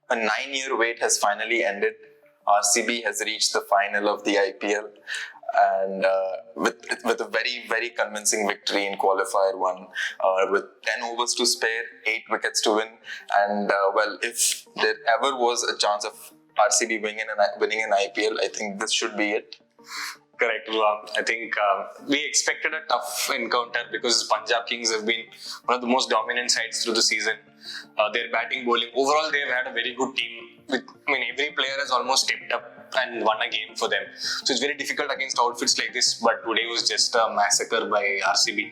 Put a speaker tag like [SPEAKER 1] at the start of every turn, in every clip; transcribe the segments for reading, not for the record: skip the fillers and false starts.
[SPEAKER 1] a 9-year wait has finally ended. RCB has reached the final of the IPL, and with a very, very convincing victory in Qualifier 1, with 10 overs to spare, 8 wickets to win. And if there ever was a chance of RCB winning an IPL, I think this should be it.
[SPEAKER 2] Correct. I think we expected a tough encounter because Punjab Kings have been one of the most dominant sides through the season. Their batting, bowling, overall they've had a very good team. Every player has almost stepped up and won a game for them. So it's very difficult against outfits like this. But today was just a massacre by RCB.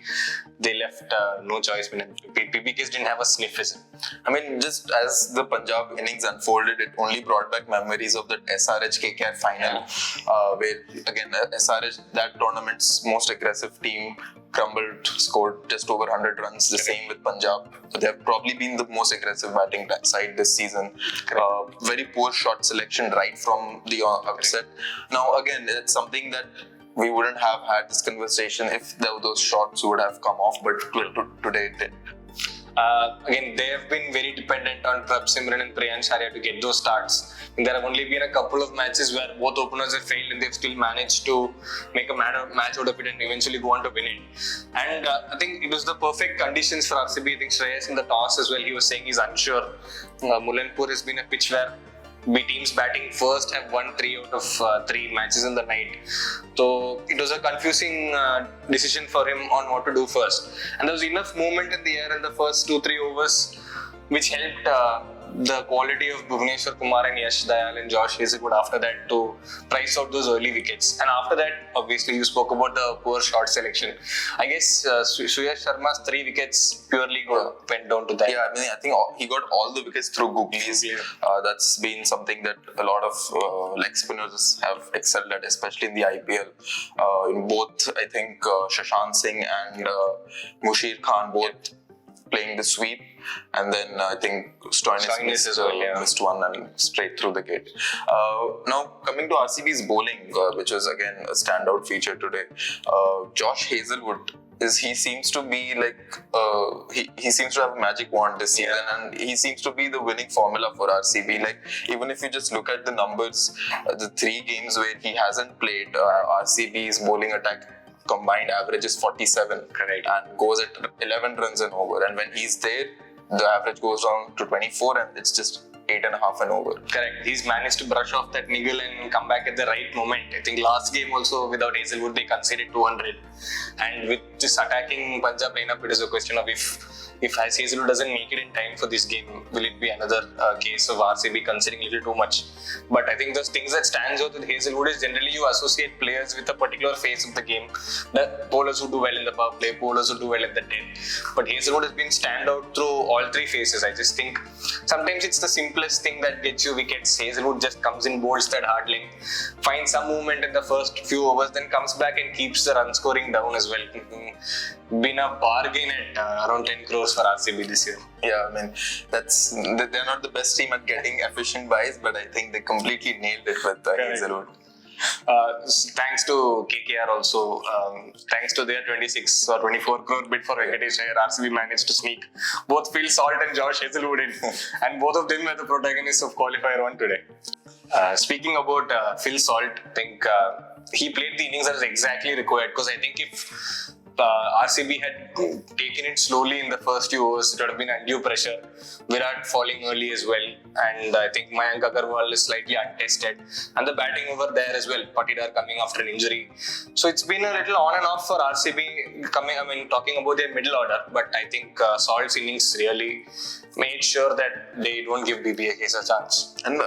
[SPEAKER 2] They left no choice. PBKS didn't have a sniff.
[SPEAKER 1] Just as the Punjab innings unfolded, it only brought back memories of that SRH KKR final, where again SRH, that tournament's most aggressive team, crumbled, scored just over 100 runs. The same with Punjab. They have probably been the most aggressive batting side this season. Very poor shot selection right from the outset. Now again, it's something that we wouldn't have had this conversation if those shots would have come off, but today it did.
[SPEAKER 2] Again, they have been very dependent on Prabhsimran and Priyansh Arya to get those starts. And there have only been a couple of matches where both openers have failed and they've still managed to make a match out of it and eventually go on to win it. And I think it was the perfect conditions for RCB. I think Shreyas in the toss as well, he was saying he's unsure. Mullanpur has been a pitch where teams batting first have won 3 out of 3 matches in the night. So it was a confusing decision for him on what to do first. And there was enough movement in the air in the first 2-3 overs which helped the quality of Bhuvneshwar Kumar and Yash Dayal and Josh Hazlewood after that to price out those early wickets. And after that, obviously, you spoke about the poor shot selection. I guess Suyash Sharma's 3 wickets purely went down to that.
[SPEAKER 1] Yeah, I think he got all the wickets through googlies. That's been something that a lot of leg spinners have excelled at, especially in the IPL. In both, I think, Shashank Singh and Mushir Khan both playing the sweep, and then I think Stoinis missed one and straight through the gate. Now coming to RCB's bowling, which was again a standout feature today. Josh Hazlewood he seems to be like he seems to have a magic wand this season, and he seems to be the winning formula for RCB. Like, even if you just look at the numbers, the 3 games where he hasn't played, RCB's bowling attack combined average is 47, and goes at 11 runs and over. And when he's there, the average goes down to 24, and it's just 8.5 and over.
[SPEAKER 2] Correct. He's managed to brush off that niggle and come back at the right moment. I think last game also without Hazlewood they conceded 200, and with this attacking Punjab lineup, it is a question of if Hazlewood doesn't make it in time for this game, will it be another case of RCB conceding a little too much? But I think those things that stands out with Hazlewood is generally you associate players with a particular phase of the game. The bowlers who do well in the power play, bowlers who do well at the 10. But Hazlewood has been standout through all 3 phases. I just think sometimes it's the simplest thing that gets you wickets. Hazlewood just comes in, bowls that hard length, finds some movement in the first few overs, then comes back and keeps the run scoring down as well. Been a bargain at around 10 crores for RCB this year.
[SPEAKER 1] Yeah, they're not the best team at getting efficient buys, but I think they completely nailed it with Hazlewood.
[SPEAKER 2] Thanks to KKR also, thanks to their 26 or 24 crore bid for Venkatesh Iyer, RCB managed to sneak both Phil Salt and Josh Hazlewood in, and both of them were the protagonists of Qualifier 1 today. Speaking about Phil Salt, I think he played the innings that was exactly required, because I think if RCB had taken it slowly in the first few overs, it would have been undue pressure. Virat falling early as well, and I think Mayank Agarwal is slightly untested, and the batting over there as well, Patidar coming after an injury. So it's been a little on and off for RCB talking about their middle order, but I think Salt's innings really made sure that they don't give PBKS a chance.
[SPEAKER 1] And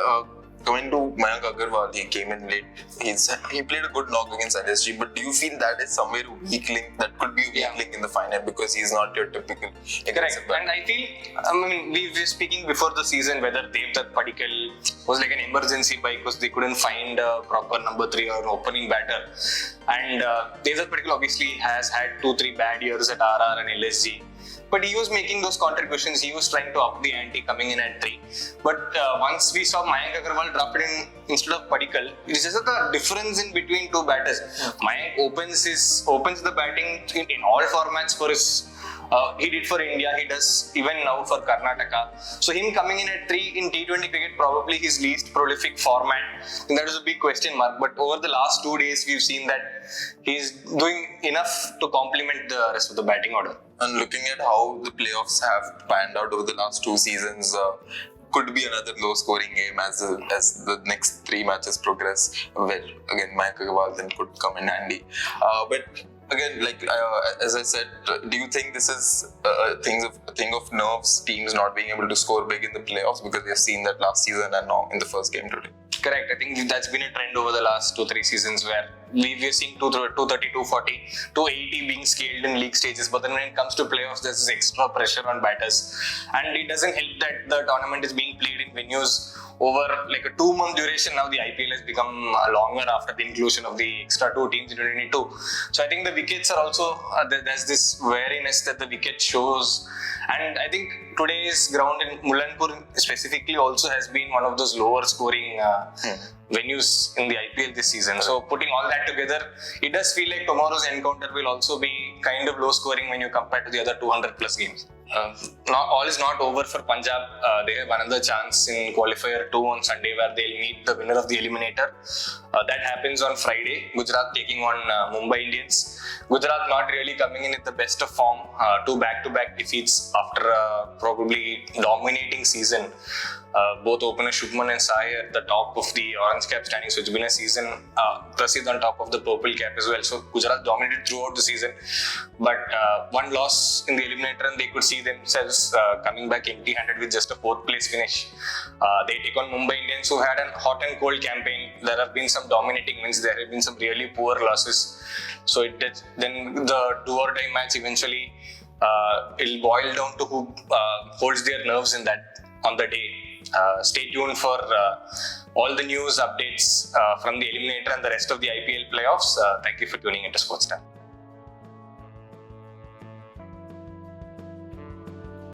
[SPEAKER 1] coming to Mayank Agarwal, he came in late. He played a good knock against LSG, but do you feel that is somewhere a weak link? That could be a weak link in the final, because he's not your typical aggressive batter.
[SPEAKER 2] And I feel, we were speaking before the season whether Devdutt Padikkal was like an emergency buy because they couldn't find a proper number 3 or opening batter. And Devdutt Padikkal obviously has had 2-3 bad years at RR and LSG. But he was making those contributions. He was trying to up the ante, coming in at 3. But once we saw Mayank Agarwal drop it in instead of Padikkal, it is just the difference in between 2 batters. Mayank opens the batting in all formats for his He did for India, he does even now for Karnataka. So him coming in at 3 in T20 cricket, probably his least prolific format. And that is a big question mark. But over the last 2 days, we've seen that he's doing enough to complement the rest of the batting order.
[SPEAKER 1] And looking at how the playoffs have panned out over the last 2 seasons, could be another low-scoring game as the next 3 matches progress. Where again, Mayank Agarwal then could come in handy. But again, as I said, do you think this is a thing of nerves? Teams not being able to score big in the playoffs, because we have seen that last season and now in the first game today.
[SPEAKER 2] Correct. I think that's been a trend over the last 2-3 seasons where we're seeing 230, 240, 280 being scaled in league stages. But then when it comes to playoffs, there's this extra pressure on batters. And it doesn't help that the tournament is being played in venues over like a 2-month duration. Now the IPL has become longer after the inclusion of the extra 2 teams in 2022. So I think the wickets are also, there's this wariness that the wicket shows. And I think today's ground in Mullanpur specifically also has been one of those lower scoring venues in the IPL this season. So putting all that together, it does feel like tomorrow's encounter will also be kind of low scoring when you compare to the other 200 plus games. All is not over for Punjab. They have another chance in Qualifier 2 on Sunday where they'll meet the winner of the eliminator. That happens on Friday. Gujarat taking on Mumbai Indians. Gujarat not really coming in at the best of form. 2 back-to-back defeats after probably dominating season. Both openers Shubman and Sai at the top of the orange cap standing. So it's been a season. Prasidh on top of the purple cap as well. So Gujarat dominated throughout the season. But one loss in the eliminator and they could see themselves coming back empty-handed with just a 4th place finish. They take on Mumbai Indians who had a hot and cold campaign. There have been some dominating wins. There have been some really poor losses. So then the do or die match eventually it'll boil down to who holds their nerves in that on the day. Stay tuned for all the news updates from the eliminator and the rest of the IPL playoffs. Thank you for tuning into Sportstar.